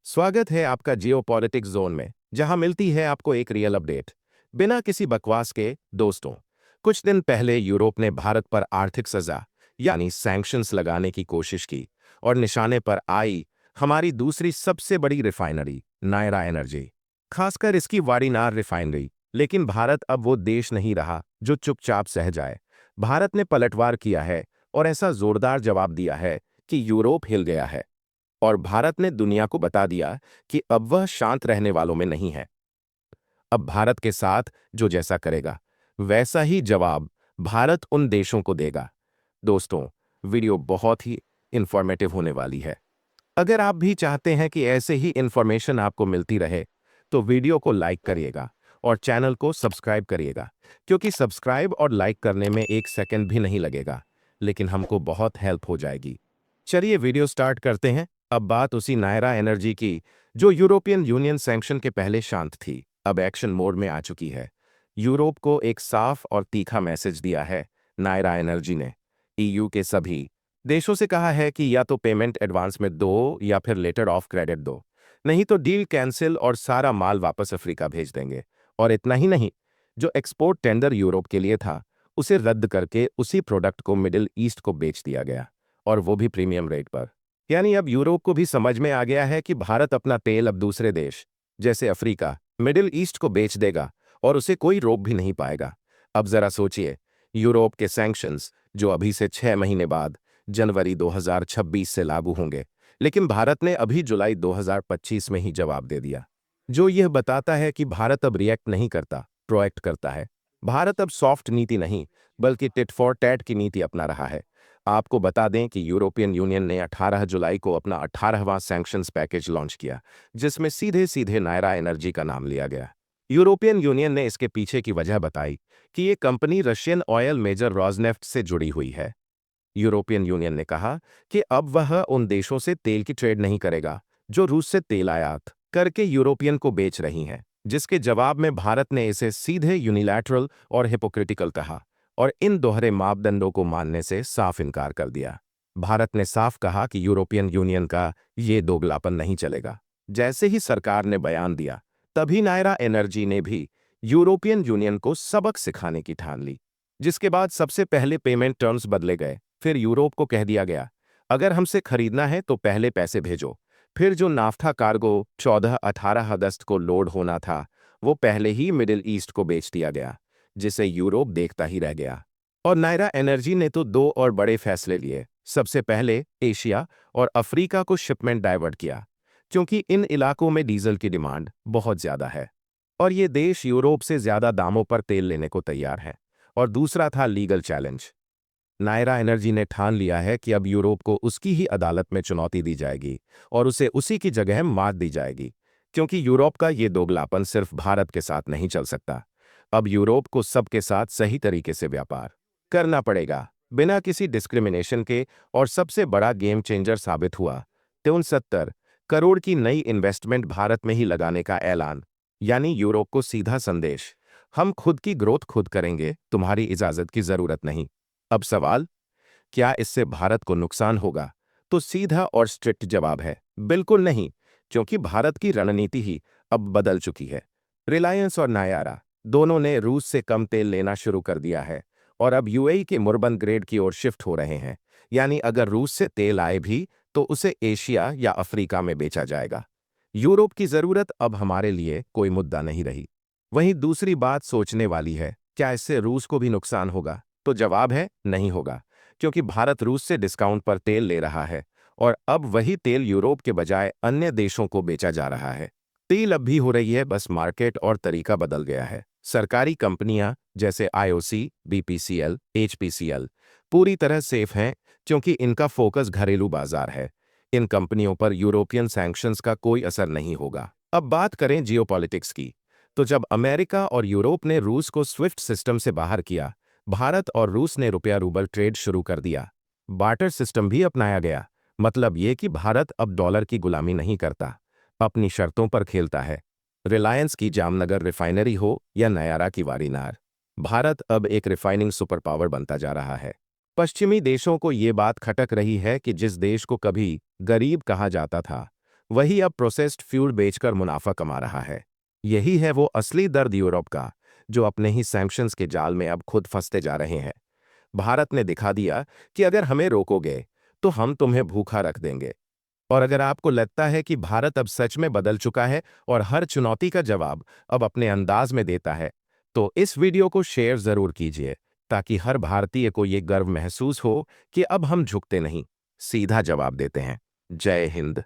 स्वागत है आपका जियो पॉलिटिक्स जोन में, जहां मिलती है आपको एक रियल अपडेट बिना किसी बकवास के। दोस्तों, कुछ दिन पहले यूरोप ने भारत पर आर्थिक सजा यानी सैंक्शंस लगाने की कोशिश की और निशाने पर आई हमारी दूसरी सबसे बड़ी रिफाइनरी नायरा एनर्जी, खासकर इसकी वारीनार रिफाइनरी। लेकिन भारत अब वो देश नहीं रहा जो चुपचाप सह जाए। भारत ने पलटवार किया है और ऐसा जोरदार जवाब दिया है कि यूरोप हिल गया है और भारत ने दुनिया को बता दिया कि अब वह शांत रहने वालों में नहीं है। अब भारत के साथ जो जैसा करेगा, वैसा ही जवाब भारत उन देशों को देगा। दोस्तों, वीडियो बहुत ही इंफॉर्मेटिव होने वाली है। अगर आप भी चाहते हैं कि ऐसे ही इंफॉर्मेशन आपको मिलती रहे, तो वीडियो को लाइक करिएगा और चैनल को सब्सक्राइब करिएगा, क्योंकि सब्सक्राइब और लाइक करने में एक सेकंड भी नहीं लगेगा, लेकिन हमको बहुत हेल्प हो जाएगी। चलिए वीडियो स्टार्ट करते हैं। अब बात उसी नायरा एनर्जी की जो यूरोपियन यूनियन सैंक्शन के पहले शांत थी, अब एक्शन मोड में आ चुकी है। यूरोप को एक साफ और तीखा मैसेज दिया है नायरा एनर्जी ने। ईयू के सभी देशों से कहा है कि या तो पेमेंट एडवांस में दो या फिर लेटर ऑफ क्रेडिट दो, नहीं तो डील कैंसिल और सारा माल वापस अफ्रीका भेज देंगे। और इतना ही नहीं, जो एक्सपोर्ट टेंडर यूरोप के लिए था, उसे रद्द करके उसी प्रोडक्ट को मिडिल ईस्ट को बेच दिया गया, और वो भी प्रीमियम रेट पर। यानी अब यूरोप को भी समझ में आ गया है कि भारत अपना तेल अब दूसरे देश जैसे अफ्रीका, मिडिल ईस्ट को बेच देगा और उसे कोई रोक भी नहीं पाएगा। अब जरा सोचिए, यूरोप के सैंक्शंस जो अभी से 6 महीने बाद जनवरी 2026 से लागू होंगे, लेकिन भारत ने अभी जुलाई 2025 में ही जवाब दे दिया, जो यह बताता है कि भारत अब रिएक्ट नहीं करता, प्रोएक्ट करता है। भारत अब सॉफ्ट नीति नहीं, बल्कि टिट फॉर टैट की नीति अपना रहा है। आपको बता दें कि यूरोपियन यूनियन ने 18 जुलाई को अपना 18वां सैंक्शंस पैकेज लॉन्च किया, जिसमें सीधे सीधे नायरा एनर्जी का नाम लिया गया। यूरोपियन यूनियन ने इसके पीछे की वजह बताई कि ये कंपनी रशियन ऑयल मेजर रॉजनेफ्ट से जुड़ी हुई है। यूरोपियन यूनियन ने कहा कि अब वह उन देशों से तेल की ट्रेड नहीं करेगा जो रूस से तेल आयात करके यूरोपियन को बेच रही हैं, जिसके जवाब में भारत ने इसे सीधे यूनिलैटरल और हिपोक्रिटिकल कहा और इन दोहरे मापदंडों को मानने से साफ इनकार कर दिया। भारत ने साफ कहा कि यूरोपियन यूनियन का ये दोगलापन नहीं चलेगा। जैसे ही सरकार ने बयान दिया, तभी नायरा एनर्जी ने भी यूरोपियन यूनियन को सबक सिखाने की ठान ली, जिसके बाद सबसे पहले पेमेंट टर्म्स बदले गए। फिर यूरोप को कह दिया गया, अगर हमसे खरीदना है तो पहले पैसे भेजो। फिर जो नाफ्था कार्गो 14-18 अगस्त को लोड होना था, वो पहले ही मिडिल ईस्ट को बेच दिया गया, जिसे यूरोप देखता ही रह गया। और नायरा एनर्जी ने तो दो और बड़े फैसले लिए। सबसे पहले एशिया और अफ्रीका को शिपमेंट डाइवर्ट किया, क्योंकि इन इलाकों में डीजल की डिमांड बहुत ज्यादा है और ये देश यूरोप से ज्यादा दामों पर तेल लेने को तैयार हैं। और दूसरा था लीगल चैलेंज। नायरा एनर्जी ने ठान लिया है कि अब यूरोप को उसकी ही अदालत में चुनौती दी जाएगी और उसे उसी की जगह मात दी जाएगी, क्योंकि यूरोप का ये दोगलापन सिर्फ भारत के साथ नहीं चल सकता। अब यूरोप को सबके साथ सही तरीके से व्यापार करना पड़ेगा, बिना किसी डिस्क्रिमिनेशन के। और सबसे बड़ा गेम चेंजर साबित हुआ 63 करोड़ की नई इन्वेस्टमेंट भारत में ही लगाने का ऐलान। यानी यूरोप को सीधा संदेश, हम खुद की ग्रोथ खुद करेंगे, तुम्हारी इजाजत की जरूरत नहीं। अब सवाल, क्या इससे भारत को नुकसान होगा? तो सीधा और स्ट्रिक्ट जवाब है बिल्कुल नहीं, क्योंकि भारत की रणनीति ही अब बदल चुकी है। रिलायंस और नायारा दोनों ने रूस से कम तेल लेना शुरू कर दिया है और अब यूएई के मुर्बन ग्रेड की ओर शिफ्ट हो रहे हैं। यानी अगर रूस से तेल आए भी तो उसे एशिया या अफ्रीका में बेचा जाएगा। यूरोप की जरूरत अब हमारे लिए कोई मुद्दा नहीं रही। वहीं दूसरी बात सोचने वाली है, क्या इससे रूस को भी नुकसान होगा? तो जवाब है नहीं होगा, क्योंकि भारत रूस से डिस्काउंट पर तेल ले रहा है और अब वही तेल यूरोप के बजाय अन्य देशों को बेचा जा रहा है। तेल अब भी हो रही है, बस मार्केट और तरीका बदल गया है। सरकारी कंपनियां जैसे आईओसी, बीपीसीएल, एचपीसीएल पूरी तरह सेफ हैं, क्योंकि इनका फोकस घरेलू बाजार है। इन कंपनियों पर यूरोपियन सैंक्शंस का कोई असर नहीं होगा। अब बात करें जियोपॉलिटिक्स की, तो जब अमेरिका और यूरोप ने रूस को स्विफ्ट सिस्टम से बाहर किया, भारत और रूस ने रुपया रूबल ट्रेड शुरू कर दिया। बार्टर सिस्टम भी अपनाया गया। मतलब ये कि भारत अब डॉलर की गुलामी नहीं करता, अपनी शर्तों पर खेलता है। रिलायंस की जामनगर रिफाइनरी हो या नयारा की वारीनार, भारत अब एक रिफाइनिंग सुपर पावर बनता जा रहा है। पश्चिमी देशों को ये बात खटक रही है कि जिस देश को कभी गरीब कहा जाता था, वही अब प्रोसेस्ड फ्यूल बेचकर मुनाफा कमा रहा है। यही है वो असली दर्द यूरोप का, जो अपने ही सैंक्शंस के जाल में अब खुद फंसते जा रहे हैं। भारत ने दिखा दिया कि अगर हमें रोकोगे तो हम तुम्हें भूखा रख देंगे। और अगर आपको लगता है कि भारत अब सच में बदल चुका है और हर चुनौती का जवाब अब अपने अंदाज में देता है, तो इस वीडियो को शेयर जरूर कीजिए, ताकि हर भारतीय को ये गर्व महसूस हो कि अब हम झुकते नहीं, सीधा जवाब देते हैं। जय हिंद।